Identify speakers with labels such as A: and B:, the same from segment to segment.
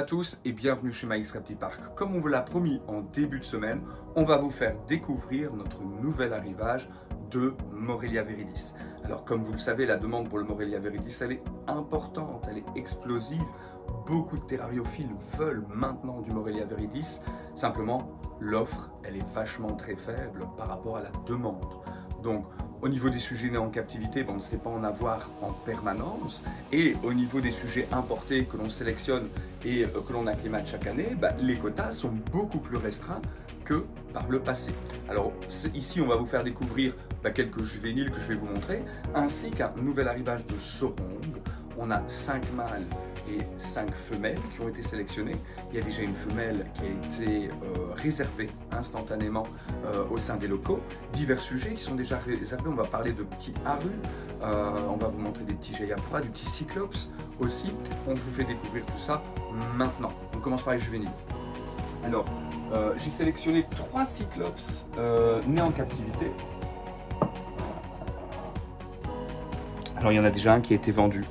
A: tous et bienvenue chez Mike's Reptile Park. Comme on vous l'a promis en début de semaine, on va vous faire découvrir notre nouvel arrivage de Morelia viridis. Alors comme vous le savez, la demande pour le Morelia viridis, elle est importante, elle est explosive. Beaucoup de terrariophiles veulent maintenant du Morelia viridis. Simplement, l'offre, elle est vachement très faible par rapport à la demande. Donc, au niveau des sujets nés en captivité, on ne sait pas en avoir en permanence. Et au niveau des sujets importés que l'on sélectionne et que l'on acclimate chaque année, les quotas sont beaucoup plus restreints que par le passé. Alors ici, on va vous faire découvrir quelques juvéniles que je vais vous montrer, ainsi qu'un nouvel arrivage de Sorong. On a 5 mâles et 5 femelles qui ont été sélectionnées. Il y a déjà une femelle qui a été réservée instantanément au sein des locaux. Divers sujets qui sont déjà réservés. On va parler de petits arus, on va vous montrer des petits jayapura, du petit cyclops aussi. On vous fait découvrir tout ça maintenant. On commence par les juvéniles. Alors, j'ai sélectionné 3 cyclops nés en captivité. Alors, il y en a déjà un qui a été vendu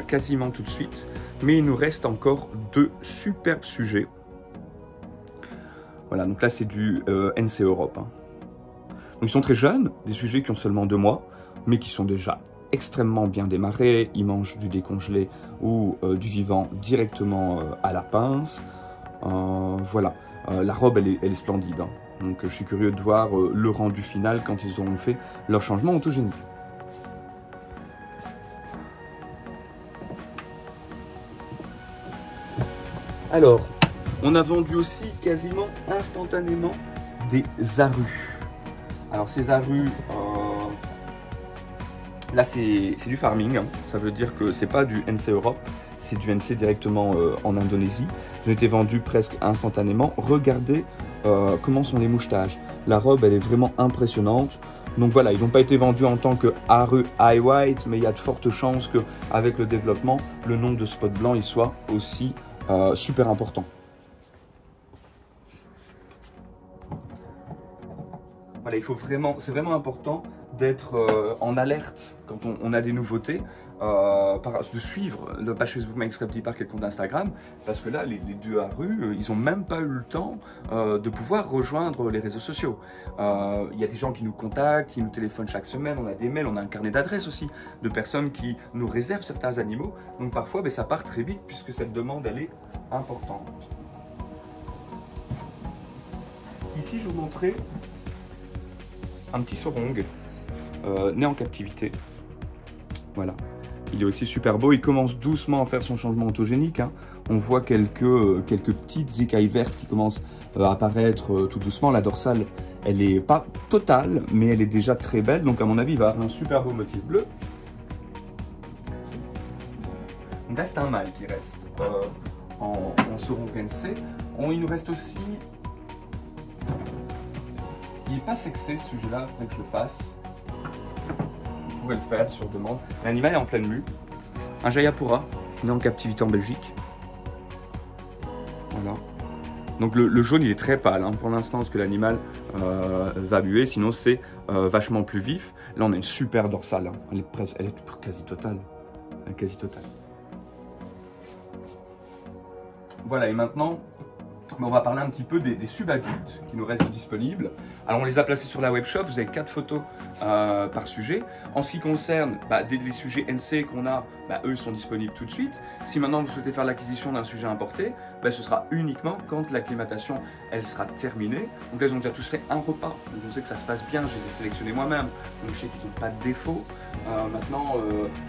A: quasiment tout de suite, mais il nous reste encore 2 superbes sujets. Voilà, donc là c'est du NC Europe. Donc ils sont très jeunes, des sujets qui ont seulement 2 mois, mais qui sont déjà extrêmement bien démarrés. Ils mangent du décongelé ou du vivant directement à la pince. Voilà, la robe elle est splendide. Donc je suis curieux de voir le rendu final quand ils auront fait leur changement ontogénique. Alors, on a vendu aussi quasiment instantanément des arus. Alors ces arus, là c'est du farming, ça veut dire que c'est pas du NC Europe, c'est du NC directement en Indonésie. Ils ont été vendus presque instantanément. Regardez comment sont les mouchetages. La robe elle est vraiment impressionnante. Donc voilà, ils n'ont pas été vendus en tant que arus high white, mais il y a de fortes chances qu'avec le développement, le nombre de spots blancs il soit aussi super important. Voilà, c'est vraiment important d'être en alerte quand on a des nouveautés, de suivre la page Facebook Mike's Reptile Park et le compte Instagram, parce que là, les 2 arus, ils n'ont même pas eu le temps de pouvoir rejoindre les réseaux sociaux. Il y a des gens qui nous contactent, qui nous téléphonent chaque semaine, on a des mails, on a un carnet d'adresses aussi, de personnes qui nous réservent certains animaux. Donc parfois, ça part très vite puisque cette demande, elle est importante. Ici, je vous montrais un petit Sorong né en captivité. Voilà. Il est aussi super beau, il commence doucement à faire son changement ontogénique. On voit quelques petites écailles vertes qui commencent à apparaître tout doucement. La dorsale, elle n'est pas totale, mais elle est déjà très belle. Donc à mon avis, il va avoir un super beau motif bleu. Donc là, c'est un mâle qui reste en Sorong NC. Il nous reste aussi... Il n'est pas sexé ce sujet-là, il faudrait que je le fasse. Vous pouvez le faire sur demande. L'animal est en pleine mue. Un jayapura, né en captivité en Belgique. Voilà. Donc le jaune il est très pâle pour l'instant parce que l'animal va muer, sinon c'est vachement plus vif. Là on a une super dorsale, elle est quasi totale. Voilà, et maintenant on va parler un petit peu des subadultes qui nous restent disponibles. Alors on les a placés sur la webshop, vous avez 4 photos par sujet. En ce qui concerne les sujets NC qu'on a, eux ils sont disponibles tout de suite. Si maintenant vous souhaitez faire l'acquisition d'un sujet importé, ce sera uniquement quand l'acclimatation elle sera terminée. Donc là ils ont déjà tous fait un repas, donc on sait que ça se passe bien, je les ai sélectionnés moi-même, donc je sais qu'ils n'ont pas de défaut. Maintenant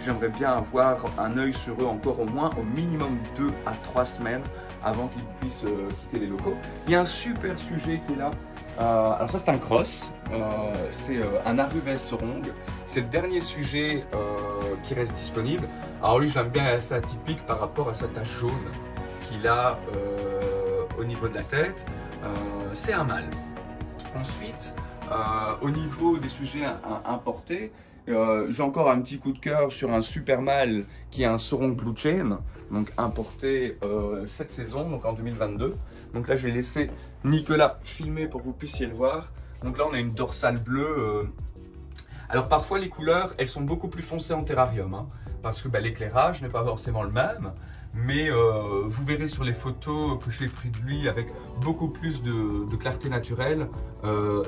A: j'aimerais bien avoir un œil sur eux encore au moins au minimum 2 à 3 semaines avant qu'ils puissent quitter les locaux. Il y a un super sujet qui est là. Alors ça c'est un cross, c'est un Aruvès Sorong. C'est le dernier sujet qui reste disponible. Alors lui j'aime bien, assez atypique par rapport à sa tache jaune qu'il a au niveau de la tête. C'est un mâle. Ensuite, au niveau des sujets importés, j'ai encore un petit coup de cœur sur un super mâle qui est un Sorong Blue Chain, donc importé cette saison, donc en 2022. Donc là je vais laisser Nicolas filmer pour que vous puissiez le voir. Donc là on a une dorsale bleue. Alors parfois les couleurs elles sont beaucoup plus foncées en terrarium, parce que l'éclairage n'est pas forcément le même. mais vous verrez sur les photos que j'ai prises de lui avec beaucoup plus de clarté naturelle,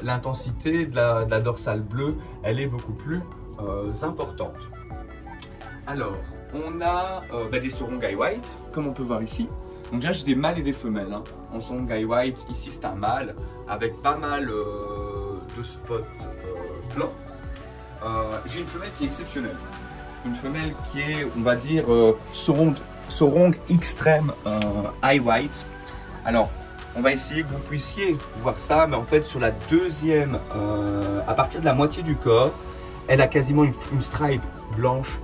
A: l'intensité de la dorsale bleue, elle est beaucoup plus importante. Alors, on a des Sorongai White, comme on peut voir ici. Donc là, j'ai des mâles et des femelles. Hein. En Sorongai White, ici c'est un mâle avec pas mal de spots blancs. J'ai une femelle qui est exceptionnelle. Une femelle qui est, on va dire, Sorong Extreme Eye White. Alors, on va essayer que vous puissiez voir ça, mais en fait, sur la deuxième, à partir de la moitié du corps, elle a quasiment une stripe blanche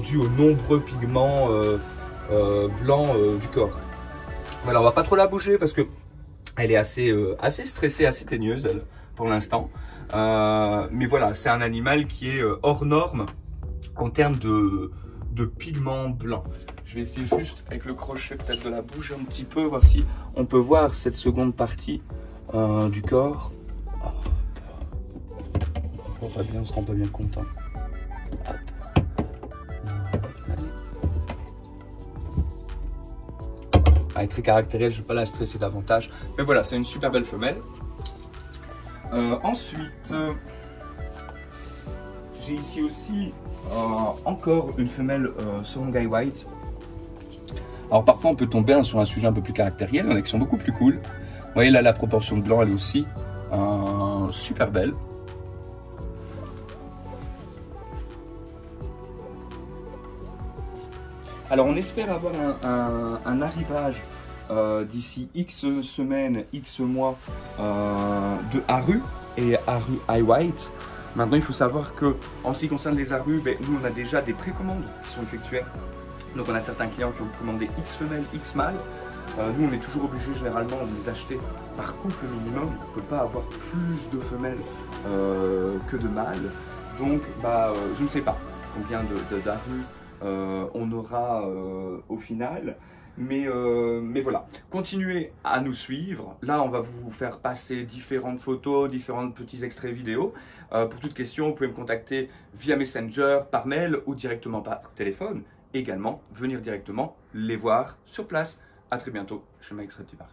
A: due aux nombreux pigments blancs du corps. Voilà, on va pas trop la bouger parce que elle est assez stressée, assez teigneuse elle, pour l'instant. Mais voilà, c'est un animal qui est hors norme en termes de pigments blancs. Je vais essayer juste avec le crochet peut-être de la bouger un petit peu, voir si on peut voir cette seconde partie du corps. On voit pas bien, on se rend pas bien compte. Hein. Elle est très caractérisée, je ne vais pas la stresser davantage. Mais voilà, c'est une super belle femelle. Ensuite, j'ai ici aussi encore une femelle Sorongai White. Alors parfois on peut tomber sur un sujet un peu plus caractériel, il y en a qui sont beaucoup plus cool. Vous voyez là la proportion de blanc elle est aussi super belle. Alors on espère avoir un arrivage d'ici X semaines, X mois de Haru et Haru Eye White. Maintenant il faut savoir que en ce qui concerne les Haru, nous on a déjà des précommandes qui sont effectuées. Donc on a certains clients qui ont commandé X femelles, X mâles. Nous on est toujours obligé généralement de les acheter par couple minimum. On ne peut pas avoir plus de femelles que de mâles. Donc je ne sais pas combien d'Haru on aura au final. Mais voilà, continuez à nous suivre. Là, on va vous faire passer différentes photos, différents petits extraits vidéo. Pour toute question, vous pouvez me contacter via Messenger, par mail ou directement par téléphone. Également, venir directement les voir sur place. À très bientôt chez Mike Reptile Park.